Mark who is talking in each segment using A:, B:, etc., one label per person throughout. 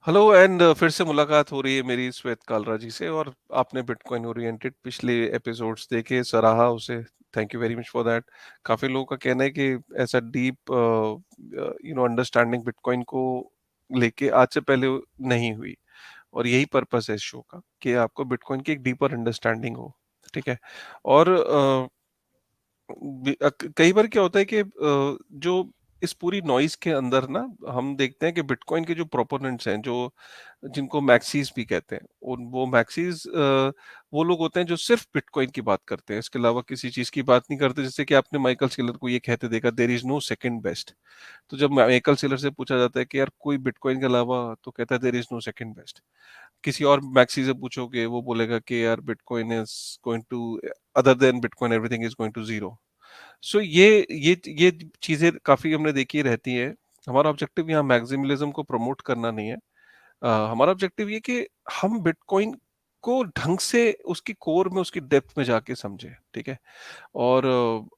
A: Hello and फिर से मुलाकात हो रही है मेरी श्वेत कालरा जी से। और आपने बिटकॉइन ओरिएंटेड पिछले एपिसोड्स देखे, सराहा उसे। Thank you very much for that. काफ़ी लोगों का कहना है कि ऐसा डीप अंडरस्टैंडिंग बिटकॉइन को लेके आज से पहले नहीं हुई। और यही पर्पस है इस शो का कि आपको बिटकॉइन की एक डीपर अंडरस्टैंडिंग हो। ठीक है। और कई बार क्या होता है कि जो इस पूरी नॉइज के अंदर ना हम देखते हैं कि बिटकॉइन के जो प्रोपोनेंट्स हैं, जो जिनको मैक्सीज भी कहते हैं, उन वो मैक्सीज वो लोग होते हैं जो सिर्फ बिटकॉइन की बात करते हैं, इसके अलावा किसी चीज की बात नहीं करते। जैसे कि आपने माइकल सेलर को ये कहते देखा, there is no second best. तो जब माइकल सेलर से पूछा जाता है कि यार कोई बिटकॉइन के अलावा, तो कहता है there is no second best. किसी और मैक्सी से पूछोगे, वो बोलेगा कि यार Bitcoin is going to, other than Bitcoin everything is going to zero. So ये चीजें काफी हमने देखी रहती हैं। हमारा ऑब्जेक्टिव यहाँ मैक्सिमलिज्म को प्रमोट करना नहीं है। हमारा ऑब्जेक्टिव ये कि हम बिटकॉइन को ढंग से उसकी कोर में, उसकी डेप्थ में जाके समझे। ठीक है। और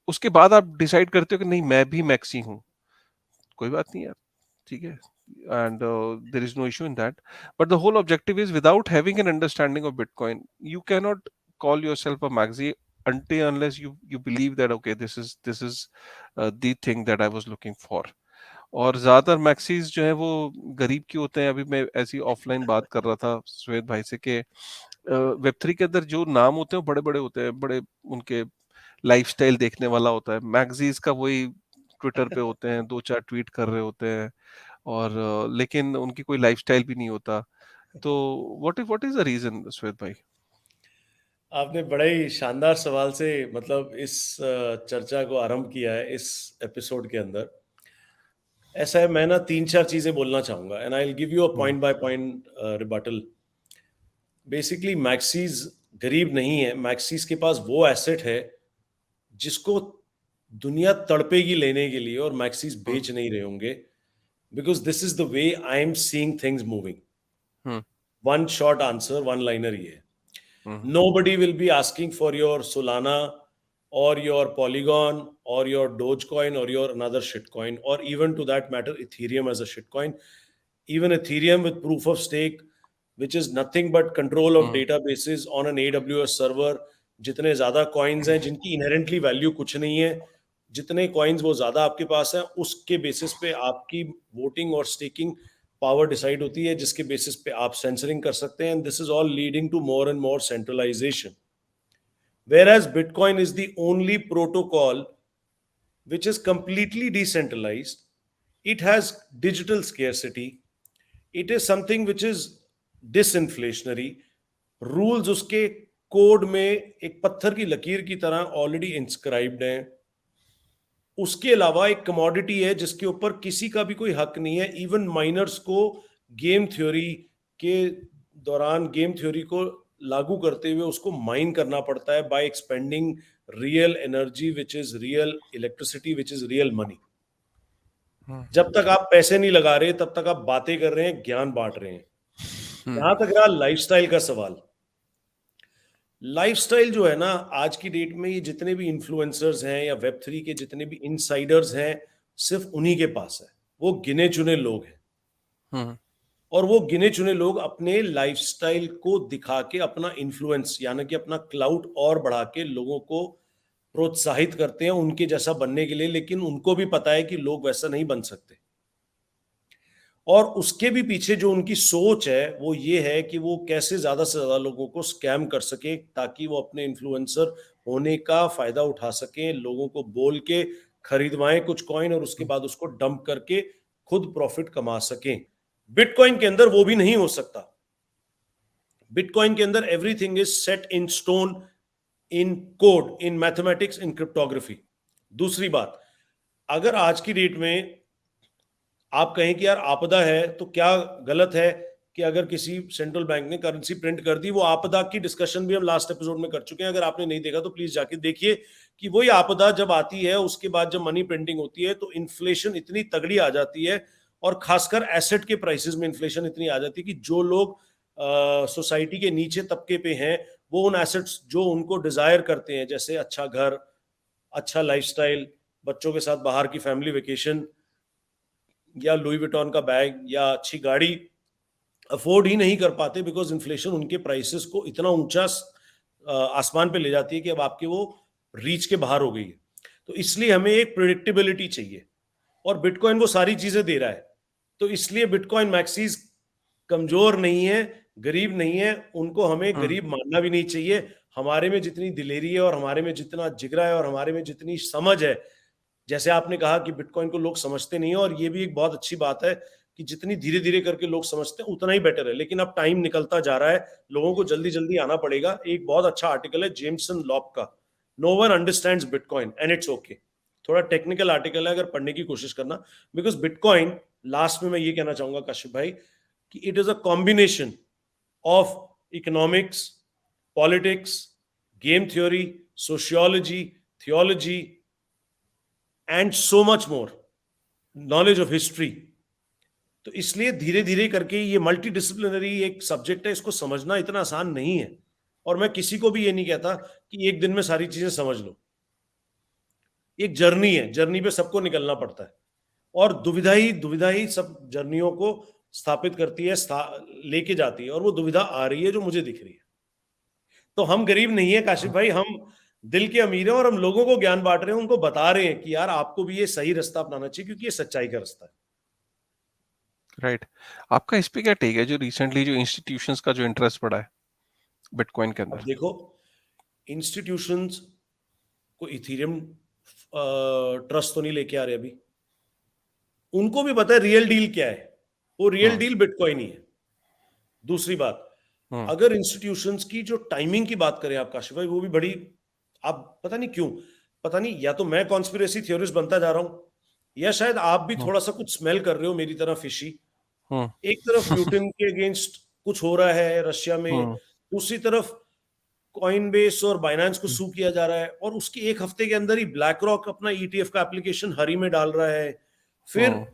A: उसके बाद आप डिसाइड करते हो कि नहीं, मैं भी मैक्सी हूँ, कोई बात नहीं यार। ठीक है। And there is no issue in that, but the whole objective is, without having an understanding of bitcoin, you cannot call yourself a maxi until unless you believe that okay, this is the thing that I was looking for. और ज्यादातर maxis जो है वो गरीब की होते हैं। अभी मैं ऐसी ऑफलाइन बात कर रहा था श्वेत भाई से कि वेब3 के अंदर जो नाम होते हैं वो बड़े बड़े होते हैं, बड़े उनके लाइफस्टाइल देखने वाला होता है। मैगजीज का वही ट्विटर पे होते हैं, दो चार ट्वीट कर रहे होते हैं, और लेकिन उनकी कोई लाइफस्टाइल भी नहीं होता। तो व्हाट इज द रीजन, श्वेत भाई?
B: आपने बड़ा ही शानदार सवाल से मतलब इस चर्चा को आरंभ किया है इस एपिसोड के अंदर। ऐसा है, मैं ना तीन चार चीजें बोलना चाहूंगा and I will give you a
A: hmm.
B: Point by point rebuttal. Basically maxis गरीब नहीं है, मैक्सीज के पास वो एसेट है जिसको दुनिया तड़पेगी लेने के लिए और मैक्सीज
A: हम्म।
B: बेच नहीं रहे होंगे, because this is the way I am seeing things moving.
A: Hmm.
B: One short answer, one liner ये है।
A: हम्म।
B: Nobody will be asking for your Solana or your Polygon or your Dogecoin or your another shitcoin, or even to that matter, Ethereum as a shitcoin. Even Ethereum with proof of stake, which is nothing but control of
A: hmm.
B: databases on an AWS server. जितने ज़्यादा coins हैं जिनकी inherently value कुछ नहीं है, जितने coins वो ज़्यादा आपके पास है, उसके basis पे आपकी voting और staking पावर डिसाइड होती है, जिसके बेसिस पे आप सेंसरिंग कर सकते हैं। This is all leading to more and more centralisation, whereas bitcoin is the only protocol which is completely decentralized. It has digital scarcity. It is something which is disinflationary. Rules उसके code में एक पत्थर की लकीर की तरह already inscribed हैं। उसके अलावा एक कमोडिटी है जिसके ऊपर किसी का भी कोई हक नहीं है। इवन माइनर्स को गेम थ्योरी के दौरान गेम थ्योरी को लागू करते हुए उसको माइन करना पड़ता है by expending real energy which is real electricity which is real money.
A: Hmm.
B: जब तक आप पैसे नहीं लगा रहे तब तक आप बातें कर रहे हैं, ज्ञान बांट रहे हैं।
A: हम्म।
B: यहां तक रहा लाइफस्टाइल का सवाल। लाइफस्टाइल जो है ना, आज की डेट में ये जितने भी इन्फ्लुएंसर्स हैं या वेब3 के जितने भी इनसाइडर्स हैं, सिर्फ उन्हीं के पास है। वो गिने चुने लोग हैं,
A: हम्म।
B: और वो गिने चुने लोग अपने लाइफस्टाइल को दिखा के अपना इन्फ्लुएंस यानी कि अपना क्लाउड और बढ़ा के लोगों को प्रोत्साहित करते हैं उनके जैसा बनने के लिए। लेकिन उनको भी पता है कि लोग वैसा नहीं बन सकते, और उसके भी पीछे जो उनकी सोच है वो ये है कि वो कैसे ज्यादा से ज्यादा लोगों को स्कैम कर सके ताकि वो अपने इन्फ्लुएंसर होने का फायदा उठा सकें, लोगों को बोल के खरीदवाएं कुछ कॉइन और उसके बाद उसको डंप करके खुद प्रॉफिट कमा सकें। बिटकॉइन के अंदर वो भी नहीं हो सकता। बिटकॉइन के अंदर everything is set in stone, in code, in mathematics, in cryptography. दूसरी बात, अगर आज की डेट में आप कहें कि यार आपदा है तो क्या गलत है कि अगर किसी सेंट्रल बैंक ने करेंसी प्रिंट कर दी, वो आपदा की डिस्कशन भी हम लास्ट एपिसोड में कर चुके हैं। अगर आपने नहीं देखा तो प्लीज जाके देखिए कि वही आपदा जब आती है उसके बाद जब मनी प्रिंटिंग होती है तो इन्फ्लेशन इतनी तगड़ी आ जाती है, और खासकर एसेट के प्राइसेस में इन्फ्लेशन इतनी आ जाती है कि जो लोग सोसाइटी के नीचे तबके पे हैं वो उन एसेट्स जो उनको डिजायर करते हैं, जैसे अच्छा घर, अच्छा लाइफस्टाइल, बच्चों के साथ बाहर की फैमिली वेकेशन, या लुई विटॉन का बैग, या अच्छी गाड़ी, अफोर्ड ही नहीं कर पाते, बिकॉज इन्फ्लेशन उनके प्राइसेस को इतना ऊंचा आसमान पे ले जाती है कि अब आपके वो रीच के बाहर हो गई है। तो इसलिए हमें एक प्रिडिक्टेबिलिटी चाहिए, और बिटकॉइन वो सारी चीजें दे रहा है। तो इसलिए बिटकॉइन मैक्सीज कमजोर नहीं है, गरीब नहीं है, उनको हमें
A: हुँ,
B: गरीब मानना भी नहीं चाहिए। हमारे में जितनी दिलेरी है, और हमारे में जितना जिगरा है, और हमारे में जितनी समझ है, जैसे आपने कहा कि बिटकॉइन को लोग समझते नहीं है, और ये भी एक बहुत अच्छी बात है कि जितनी धीरे धीरे करके लोग समझते हैं उतना ही बेटर है। लेकिन अब टाइम निकलता जा रहा है, लोगों को जल्दी जल्दी आना पड़ेगा। एक बहुत अच्छा आर्टिकल है जेम्सन लॉप का, no one understands bitcoin and it's okay. थोड़ा टेक्निकल आर्टिकल है, अगर पढ़ने की कोशिश करना। बिकॉज बिटकॉइन, लास्ट में मैं ये कहना चाहूंगा काशिफ भाई, कि it is a combination of economics, politics, game theory, sociology, theology, and so much more, knowledge of history. तो इसलिए धीरे धीरे करके ये मल्टी डिसिप्लिनरी एक सब्जेक्ट है, इसको समझना इतना आसान नहीं है। और मैं किसी को भी ये नहीं कहता कि एक दिन में सारी चीजें समझ लो। एक जर्नी है, जर्नी पे सबको निकलना पड़ता है, और दुविधा ही सब जर्नियों को स्थापित करती है, लेके जाती है, और वो दुविधा आ रही है जो मुझे दिख रही है। तो हम गरीब नहीं है काशिफ
A: हुँ,
B: भाई, हम दिल के अमीर हैं, और हम लोगों को ज्ञान बांट रहे हैं, उनको बता रहे हैं कि यार आपको भी ये सही रास्ता अपनाना चाहिए, क्योंकि ये सच्चाई का रास्ता है।
A: राइट। आपका इस पे क्या टेक है जो रिसेंटली जो इंस्टीट्यूशंस का जो इंटरेस्ट बढ़ा है बिटकॉइन के
B: अब
A: अंदर?
B: देखो, इंस्टीट्यूशंस को इथेरियम ट्रस्ट तो नहीं लेके आ रहे अभी। उनको भी पता है रियल डील क्या है, वो रियल
A: हुँ,
B: डील बिटकॉइन ही है। दूसरी बात,
A: हुँ,
B: अगर इंस्टीट्यूशंस की जो टाइमिंग की बात करें आप काशिफ भाई, वो भी बड़ी, आप पता नहीं क्यों, पता नहीं, या तो मैं कॉन्स्पिरेसी थ्योरिस्ट बनता जा रहा हूं, या शायद आप भी
A: हुँ,
B: थोड़ा सा कुछ स्मेल कर रहे हो मेरी तरह फिशी।
A: हुँ,
B: एक तरफ प्यूटिन के अगेंस्ट कुछ हो रहा है रशिया में,
A: हुँ,
B: दूसरी तरफ कॉइनबेस और बाइनेंस को
A: हुँ,
B: सू किया जा रहा है, और उसके एक हफ्ते के अंदर ही ब्लैक रॉक अपना ईटीएफ का एप्लीकेशन हरी में डाल रहा है। फिर
A: हुँ,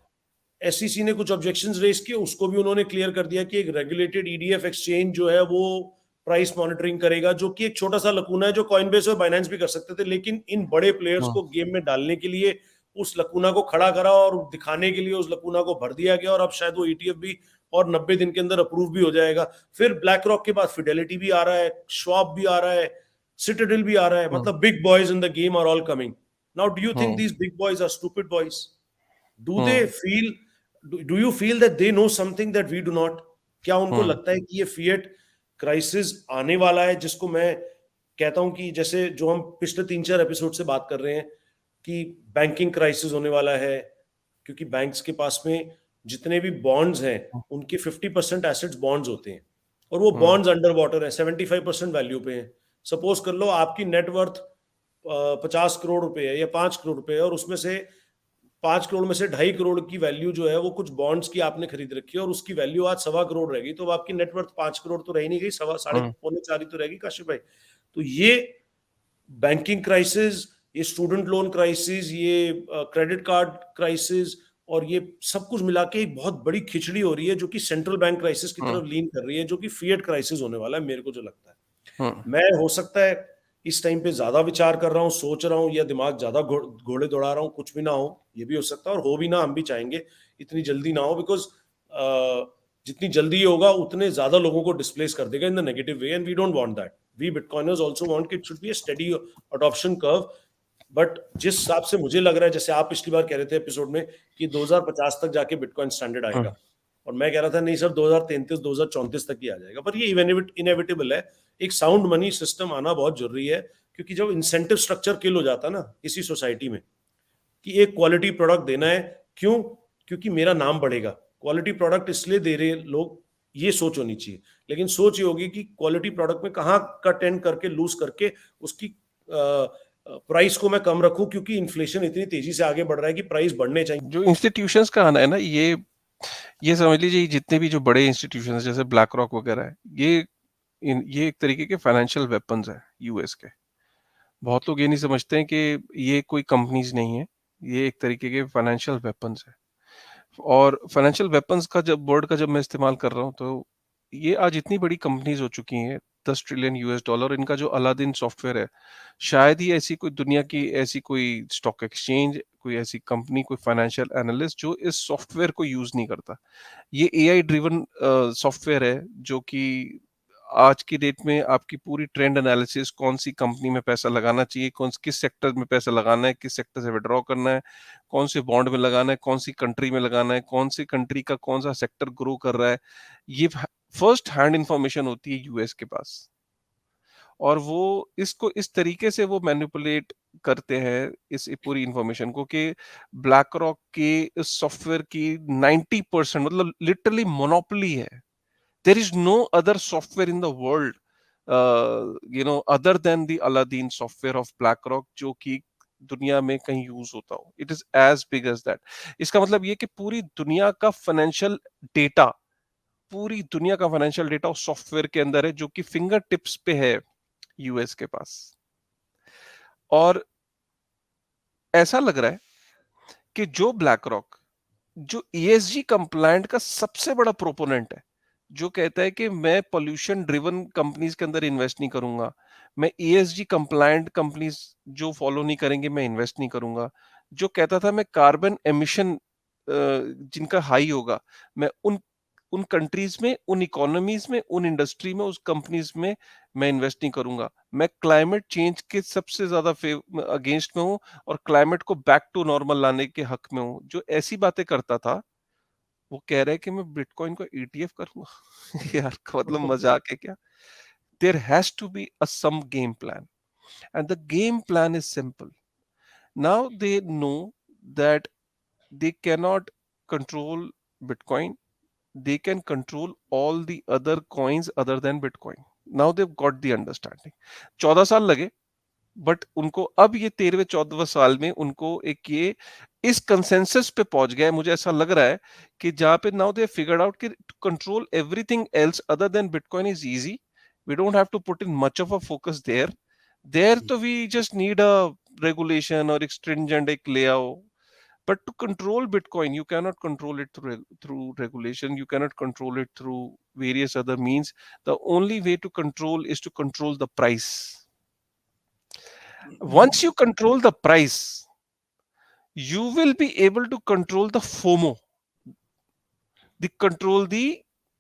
B: एसईसी ने कुछ ऑब्जेक्शंस रेज किए, उसको भी उन्होंने क्लियर कर दिया कि एक रेगुलेटेड ईडीएफ एक्सचेंज जो है वो प्राइस मॉनिटरिंग करेगा, जो कि एक छोटा सा लकूना है जो कॉइनबेस और बाइनेंस भी कर सकते थे, लेकिन इन बड़े प्लेयर्स
A: हुँ,
B: को गेम में डालने के लिए उस लकूना को खड़ा करा, और दिखाने के लिए उस लकूना को भर दिया गया, और अब शायद वो ईटीएफ भी और 90 दिन के अंदर अप्रूव भी हो जाएगा। फिर ब्लैक रॉक के बाद फिडेलिटी भी आ रहा है, श्वाब भी आ रहा है, सिटाडेल भी आ रहा है,
A: हुँ,
B: मतलब big boys in the game are all coming. Now do you think
A: um,
B: these big boys are stupid boys? Do they
A: um,
B: feel, do you feel that they know something that we do not? क्या उनको
A: हुँ,
B: लगता है कि ये fiat crisis आने वाला है, जिसको मैं कहता हूं कि जैसे जो हम पिछले 3-4 एपिसोड से बात कर रहे हैं कि बैंकिंग क्राइसिस होने वाला है, क्योंकि बैंक्स के पास में जितने भी बॉन्ड्स हैं उनके 50% एसेट्स बॉन्ड्स होते हैं, और वो
A: हुँ,
B: बॉन्ड्स अंडर वाटर है, 75% वैल्यू पे है। सपोज कर लो आपकी नेटवर्थ 50 करोड़ रुपए है या 5 करोड़ रुपए है, और उसमें से 5 करोड़ में से 2.5 करोड़ की वैल्यू जो है वो कुछ बॉन्ड्स की आपने खरीद रखी है, और उसकी वैल्यू आज 1.25 करोड़ रहेगी, तो अब आपकी नेटवर्थ 5 करोड़ तो रह ही नहीं गई, सवा साढ़े
A: हुँ,
B: पौने 4 ही तो रहेगी काशिफ भाई। तो ये बैंकिंग क्राइसिस, ये स्टूडेंट लोन क्राइसिस, ये क्रेडिट कार्ड क्राइसिस, और ये सब कुछ मिला के एक बहुत बड़ी खिचड़ी हो रही है, जो कि सेंट्रल बैंक क्राइसिस की
A: हुँ,
B: तरफ लीन कर रही है, जो कि फिएट क्राइसिस होने वाला है, मेरे को जो लगता है।
A: हुँ,
B: मैं हो सकता है इस टाइम पे ज्यादा विचार कर रहा हूँ, सोच रहा हूँ, या दिमाग ज्यादा घोड़े दौड़ा रहा हूँ, कुछ भी ना हो, ये भी हो सकता है, और हो भी ना, हम भी चाहेंगे इतनी जल्दी ना हो, बिकॉज जितनी जल्दी ये होगा उतने ज्यादा लोगों को डिस्प्लेस कर देगा in the negative way, and we don't want that. We bitcoiners also want it should be a steady adoption curve. But जिस हिसाब से मुझे लग रहा है, जैसे आप पिछली बार कह रहे थे एपिसोड में कि 2050 तक जाके बिटकॉइन स्टैंडर्ड
A: हुँ,
B: आएगा, और मैं कह रहा था नहीं सर 2033 2034 तक ही आ जाएगा, पर ये इनएविटेबल है। एक साउंड मनी सिस्टम आना बहुत जरूरी है, क्योंकि जब इंसेंटिव स्ट्रक्चर किल हो जाता है ना किसी सोसाइटी में, कि एक क्वालिटी प्रोडक्ट देना है, क्यों? क्योंकि मेरा नाम बढ़ेगा। क्वालिटी प्रोडक्ट इसलिए दे रहे लोग, ये सोच होनी चाहिए। लेकिन सोच ये होगी कि क्वालिटी प्रोडक्ट में कहाँ कट एंड करके लूज करके उसकी प्राइस को मैं कम रखूं, क्योंकि इन्फ्लेशन इतनी तेजी से आगे बढ़ रहा है कि प्राइस बढ़ने चाहिए।
A: जो इंस्टीट्यूशंस का आना है ना, ये समझ लीजिए जितने भी जो बड़े इंस्टीट्यूशंस जैसे ब्लैक रॉक वगैरह है, ये एक तरीके के फाइनेंशियल वेपन्स है यूएस के। बहुत लोग ये नहीं समझते हैं कि ये कोई कंपनीज नहीं है, ये एक तरीके के फाइनेंशियल वेपन्स है। और फाइनेंशियल वेपन्स का जब वर्ड का जब मैं इस्तेमाल कर रहा हूँ, तो ये आज इतनी बड़ी कंपनीज हो चुकी हैं, 10 ट्रिलियन यूएस डॉलर। इनका जो अलादीन सॉफ्टवेयर है, शायद ही ऐसी कोई दुनिया की ऐसी कोई स्टॉक एक्सचेंज, कोई ऐसी कंपनी, कोई फाइनेंशियल एनालिस्ट जो इस सॉफ्टवेयर को यूज नहीं करता। ये एआई ड्रिवन सॉफ्टवेयर है जो कि आज की डेट में आपकी पूरी ट्रेंड एनालिसिस, कौन सी कंपनी में पैसा लगाना चाहिए, किस सेक्टर में पैसा लगाना है, किस सेक्टर से विड्रॉ करना है, कौन से बॉन्ड में लगाना है, कौन सी कंट्री में लगाना है, कौन सी कंट्री का कौन सा सेक्टर ग्रो कर रहा है, ये फर्स्ट हैंड इंफॉर्मेशन होती है यूएस के पास। और वो इसको इस तरीके से वो मैनिपुलेट करते हैं इस पूरी इंफॉर्मेशन को कि ब्लैक रॉक के इस सॉफ्टवेयर की 90% मतलब लिटरली मोनोपोली है। There is no other software in the world other than the Aladdin software of BlackRock जो कि दुनिया में कहीं यूज होता हो। It is as big as that. इसका मतलब ये कि पूरी दुनिया का फाइनेंशियल डेटा, पूरी दुनिया का फाइनेंशियल डेटा उस सॉफ्टवेयर के अंदर है जो कि फिंगर टिप्स पे है यूएस के पास। और ऐसा लग रहा है कि जो ब्लैक रॉक जो ईएसजी कंप्लायंट का सबसे बड़ा प्रोपोनेंट है, जो कहता है कि मैं पोल्यूशन ड्रिवन कंपनीज के अंदर इन्वेस्ट नहीं करूंगा, मैं ईएसजी कंप्लायंट कंपनीज जो फॉलो नहीं करेंगे मैं इन्वेस्ट नहीं करूंगा, जो कहता था मैं कार्बन एमिशन जिनका हाई होगा मैं उन उन कंट्रीज में, उन इकोनॉमीज में, उन इंडस्ट्री में, उस कंपनीज में मैं इन्वेस्ट नहीं करूंगा, मैं क्लाइमेट चेंज के सबसे ज्यादा अगेंस्ट में हूं और क्लाइमेट को बैक टू नॉर्मल लाने के हक में हूं, जो ऐसी बातें करता था, वो कह रहा है कि मैं बिटकॉइन को ईटीएफ करूंगा। यार मतलब मजाक है क्या? There has to be a some game plan and the game plan is simple. Now they know that they cannot control bitcoin, they can control all the other coins other than bitcoin. Now they've got the understanding। 14 साल लगे, but उनको अब ये 13वें 14वें साल में उनको एक ये इस कंसेंसस पे पहुंच गया है, मुझे ऐसा लग रहा है कि जहां पे नाउ दे फिगर्ड आउट कि to control everything else other than Bitcoin is easy. We don't have to put in much of a focus there. There तो we just need a regulation और एक stringent एक layout, but to control Bitcoin, you cannot control it through regulation. You cannot control it through various other means. The only way to control is to control the price. Once you control the price, you will be able to control the FOMO, the control the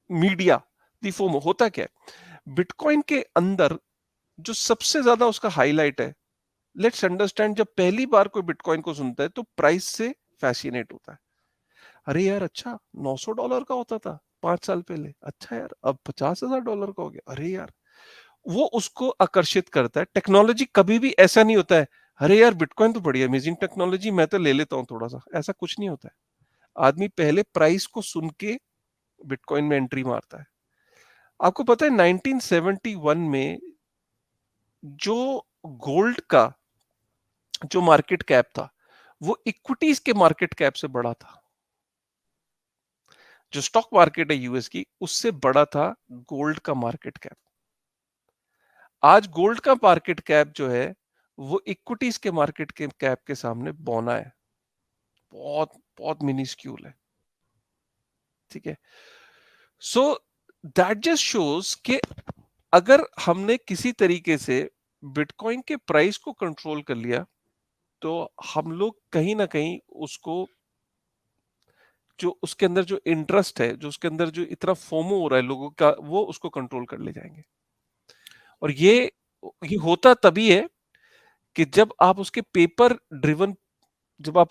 A: media, the FOMO। होता क्या है bitcoin के अंदर? जो सबसे ज्यादा उसका highlight है, लेट्स अंडरस्टैंड, जब पहली बार कोई बिटकॉइन को सुनता है तो प्राइस से फैसिनेट होता है। अरे यार अच्छा, $900 का होता था 5 साल पहले, अच्छा यार अब $50,000 का हो गया, अरे यार वो उसको आकर्षित करता है। टेक्नोलॉजी कभी भी ऐसा नहीं होता है, अरे यार बिटकॉइन तो बड़ी अमेजिंग टेक्नोलॉजी, मैं तो ले लेता हूँ थोड़ा सा, ऐसा कुछ नहीं होता है। आदमी पहले प्राइस को सुन के बिटकॉइन में एंट्री मारता है। आपको पता है 1971 में जो गोल्ड का जो मार्केट कैप था वो इक्विटीज के मार्केट कैप से बड़ा था। जो स्टॉक मार्केट है यूएस की, उससे बड़ा था गोल्ड का मार्केट कैप। आज गोल्ड का मार्केट कैप जो है वो इक्विटीज के मार्केट के कैप के सामने बौना है, बहुत बहुत मिनिस्क्यूल है। ठीक है, सो दैट जस्ट शोज कि अगर हमने किसी तरीके से बिटकॉइन के प्राइस को कंट्रोल कर लिया तो हम लोग कहीं ना कहीं उसको, जो उसके अंदर जो इंटरेस्ट है, जो उसके अंदर जो इतना फोमो हो रहा है लोगों का, वो उसको कंट्रोल कर ले जाएंगे। और ये होता तभी है कि जब आप उसके पेपर ड्रिवन, जब आप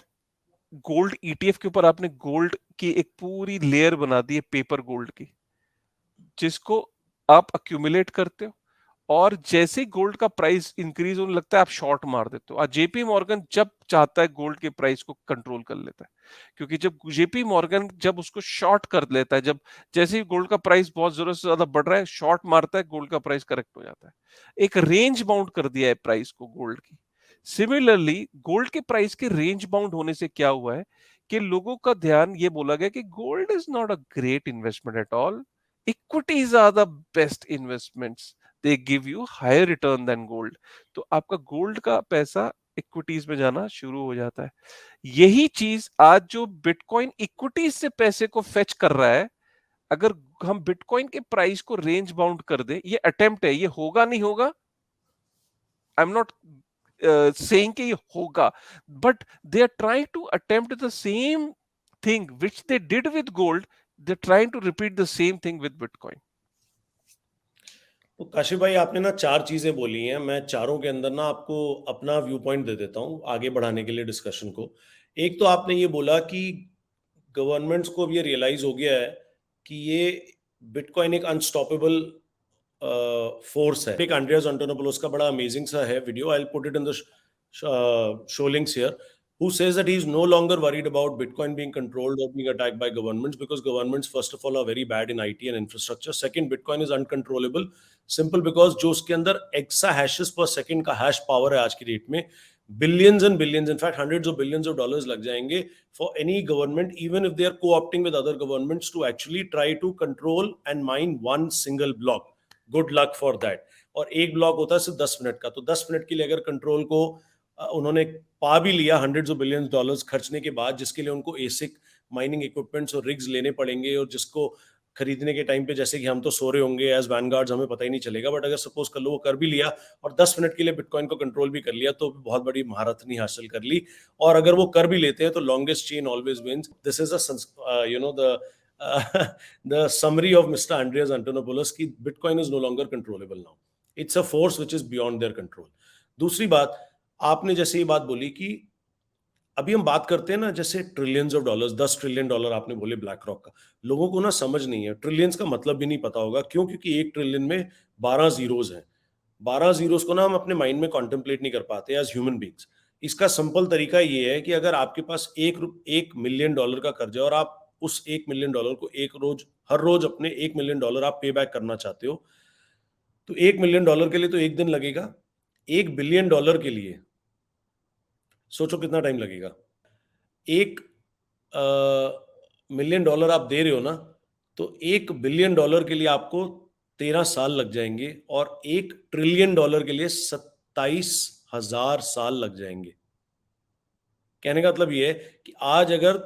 A: गोल्ड ईटीएफ के ऊपर आपने गोल्ड की एक पूरी लेयर बना दी है पेपर गोल्ड की, जिसको आप अक्यूमुलेट करते हो, और जैसे ही गोल्ड का प्राइस इंक्रीज होने लगता है आप शॉर्ट मार देते हो। आज जेपी मॉर्गन जब चाहता है गोल्ड के प्राइस को कंट्रोल कर लेता है, क्योंकि जब जेपी मॉर्गन जब उसको शॉर्ट कर लेता है, जब जैसे ही गोल्ड का प्राइस बहुत जरूरत से ज्यादा बढ़ रहा है शॉर्ट मारता है, गोल्ड का प्राइस करेक्ट हो जाता है। एक रेंज बाउंड कर दिया है प्राइस को गोल्ड की। सिमिलरली गोल्ड के प्राइस के रेंज बाउंड होने से क्या हुआ है कि लोगों का ध्यान ये बोला गया कि gold is not a great investment at all, equities are the best investments, they give you higher return than gold. तो आपका गोल्ड का पैसा इक्विटीज में जाना शुरू हो जाता है। यही चीज आज जो बिटकॉइन इक्विटीज से पैसे को फेच कर रहा है, अगर हम बिटकॉइन के प्राइस को रेंज बाउंड कर दे, ये अटेम्प्ट है, ये होगा नहीं होगा, आई एम नॉट सेइंग कि ये होगा, but they are trying to attempt the same thing which they did with gold, they're trying to repeat the same thing with Bitcoin.
B: तो काशिफ भाई आपने ना चार चीजें बोली हैं, मैं चारों के अंदर ना आपको अपना व्यू पॉइंट दे देता हूँ आगे बढ़ाने के लिए डिस्कशन को। एक तो आपने ये बोला कि गवर्नमेंट्स को अब ये रियलाइज हो गया है कि ये बिटकॉइन एक अनस्टॉपेबल फोर्स है। एक एंड्रियास एंटोनोपुलोस का बड़ा अमेजिंग सा है video, I will put it in the show links here, who says that he is no longer worried about Bitcoin being controlled or being attacked by governments, because governments, first of all, are very bad in IT and infrastructure. Second, Bitcoin is uncontrollable, simple because जो उसके अंदर exa hashes per second का hash power है आज की date में, billions and billions, in fact hundreds of billions of dollars लग जाएंगे for any government, even if they are co-opting with other governments to actually try to control and mine one single block. Good luck for that. और एक block होता है सिर्फ 10 minute का, तो 10 minute के लिए अगर कंट्रोल को उन्होंने पा भी लिया हंड्रेड्स ऑफ बिलियंस डॉलर्स खर्चने के बाद, जिसके लिए उनको एसिक माइनिंग इक्विपमेंट्स और रिग्स लेने पड़ेंगे, और जिसको खरीदने के टाइम पे जैसे कि हम तो सो रहे होंगे एज वैनगार्ड्स, हमें पता ही नहीं चलेगा, बट अगर सपोज कर लो वो कर भी लिया और 10 मिनट के लिए बिटकॉइन को कंट्रोल भी कर लिया, तो बहुत बड़ी महारत नहीं हासिल कर ली। और अगर वो कर भी लेते हैं तो longest chain always wins. This is the summary of Mr. Andreas Antonopoulos कि Bitcoin is no longer controllable now. It's a force which is beyond their control. दूसरी बात, आपने जैसे ये बात बोली कि अभी हम बात करते हैं ना जैसे trillions of dollars, 10 trillion dollar आपने बोले ब्लैक रॉक का, लोगों को ना समझ नहीं है, ट्रिलियंस का मतलब भी नहीं पता होगा। क्यों? क्योंकि एक ट्रिलियन में 12 जीरोज हैं। 12 जीरोज को ना हम अपने माइंड में कॉन्टेम्पलेट नहीं कर पाते एज ह्यूमन बींग्स। इसका सिंपल तरीका ये है कि अगर आपके पास एक मिलियन डॉलर का कर्जा है और आप उस 1 मिलियन डॉलर को हर रोज अपने 1 मिलियन डॉलर आप पे बैक करना चाहते हो, तो 1 मिलियन डॉलर के लिए तो एक दिन लगेगा। 1 बिलियन डॉलर के लिए सोचो कितना टाइम लगेगा। 1 मिलियन डॉलर आप दे रहे हो ना, तो 1 बिलियन डॉलर के लिए आपको 13 साल लग जाएंगे, और 1 ट्रिलियन डॉलर के लिए 27,000 साल लग जाएंगे। कहने का मतलब ये है कि आज अगर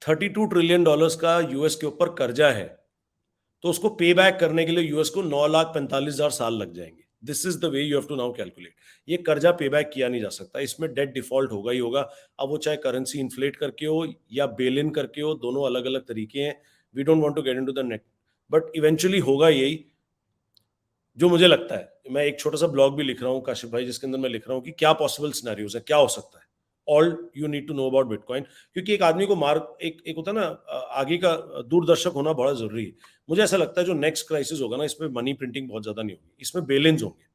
B: 32 ट्रिलियन डॉलर्स का यूएस के ऊपर कर्जा है, तो उसको पे बैक करने के लिए यूएस को 9,45,000 साल लग जाएंगे। This is the way you have to now calculate. ये कर्जा पे बैक किया नहीं जा सकता, इसमें डेट डिफॉल्ट होगा ही होगा। अब वो चाहे करेंसी इन्फ्लेट करके हो या बेल इन करके हो, दोनों अलग अलग तरीके हैं। We don't want to get into the net, but eventually होगा यही जो मुझे लगता है। मैं एक छोटा सा ब्लॉग भी लिख रहा हूँ काशिफ भाई, जिसके अंदर मैं लिख रहा हूँ कि क्या पॉसिबल सिनेरियोज है, क्या हो सकता है, all you need to know about bitcoin. क्योंकि एक आदमी को एक होता है ना, आगे का दूरदर्शक होना बहुत जरूरी है। मुझे ऐसा लगता है जो नेक्स्ट क्राइसिस होगा ना, इसमें मनी प्रिंटिंग बहुत ज्यादा नहीं होगी, इसमें बेलेंस होंगे,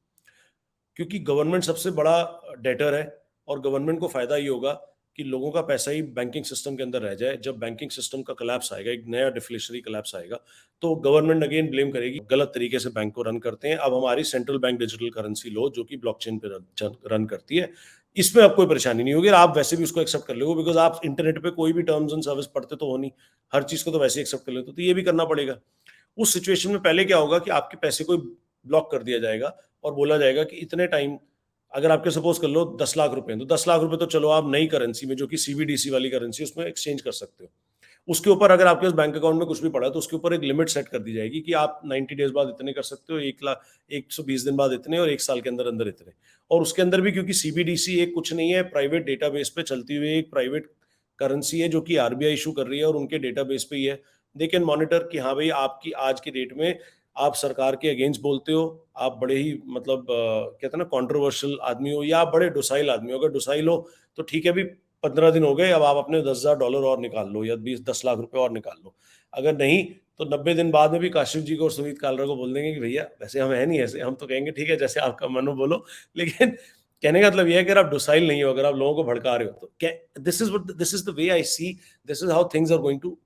B: क्योंकि गवर्नमेंट सबसे बड़ा डेटर है, और गवर्नमेंट को फायदा ये होगा कि लोगों का पैसा ही बैंकिंग सिस्टम के अंदर रह जाए। जब बैंकिंग सिस्टम का कोलैप्स आएगा, एक नया डिफ्लेशनरी कोलैप्स आएगा, तो गवर्नमेंट अगेन ब्लेम करेगी गलत तरीके से बैंक को रन करते हैं। अब हमारी सेंट्रल बैंक डिजिटल करेंसी लो, जो कि ब्लॉकचेन पे रन करती है, इसमें अब कोई परेशानी नहीं होगी। आप वैसे भी उसको एक्सेप्ट कर लोगे, बिकॉज आप इंटरनेट पे कोई भी टर्म्स एंड सर्विस पढ़ते तो हो नहीं, हर चीज को तो वैसे एक्सेप्ट कर लेते, तो ये भी करना पड़ेगा। उस सिचुएशन में पहले क्या होगा कि आपके पैसे को ब्लॉक कर दिया जाएगा और बोला जाएगा कि इतने टाइम, अगर आपके सपोज कर लो 10 लाख रुपए, तो 10 लाख रुपए तो चलो आप नई करेंसी में, जो कि सीबीडीसी वाली करेंसी, उसमें एक्सचेंज कर सकते हो। उसके ऊपर अगर आपके पास बैंक अकाउंट में कुछ भी पड़ा है, तो उसके ऊपर एक लिमिट सेट कर दी जाएगी कि आप 90 डेज बाद इतने कर सकते हो, 120 दिन बाद इतने, और 1 साल के अंदर अंदर इतने। और उसके अंदर भी, क्योंकि सीबीडीसी एक कुछ नहीं है, प्राइवेट डेटाबेस पे चलती हुई एक प्राइवेट करेंसी है, जो कि आरबीआई इशू कर रही है, और उनके डेटाबेस पे ही है। दे कैन मॉनिटर कि हाँ भाई, आपकी आज की डेट में आप सरकार के अगेंस्ट बोलते हो, आप बड़े ही मतलब कहते हैं ना कंट्रोवर्शियल आदमी हो, या आप बड़े डोसाइल आदमी हो। अगर डोसाइल हो तो ठीक है, अभी 15 दिन हो गए, अब आप अपने $10,000 और निकाल लो, या 10 लाख रुपए और निकाल लो। अगर नहीं, तो 90 दिन बाद में भी काशिफ जी को और सुमित कालरा को बोल देंगे कि भैया वैसे हम है नहीं ऐसे। हम तो कहेंगे ठीक है, जैसे आपका मन हो बोलो, लेकिन कहने का मतलब यह है कि अगर आप डोसाइल नहीं हो, अगर आप लोगों को भड़का रहे हो, तो this is the way I see, this is how things are going to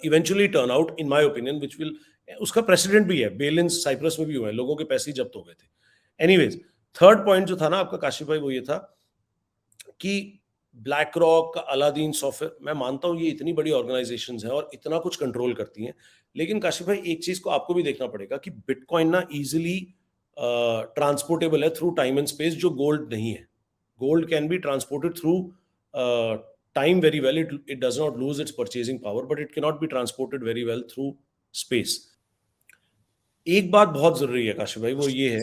B: eventually turn out, in my opinion, which will, उसका प्रेसिडेंट भी है, बेल इन साइप्रस में भी हुआ है, लोगों के पैसे जब्त हो गए थे। एनीवेज, थर्ड पॉइंट जो था ना आपका काशिफ भाई, वो ये था कि ब्लैक रॉक, अलादीन सॉफ्टवेयर, मैं मानता हूं ये इतनी बड़ी ऑर्गेनाइजेशंस हैं और इतना कुछ कंट्रोल करती हैं, लेकिन काशिफ भाई एक चीज को आपको भी देखना पड़ेगा कि बिटकॉइन ना इजीली ट्रांसपोर्टेबल है थ्रू टाइम एंड स्पेस, जो गोल्ड नहीं है। Gold can be transported through time very well. It does not lose its purchasing power, but it cannot be transported very well through space. एक बात बहुत जरूरी है काशिफ भाई, वो ये है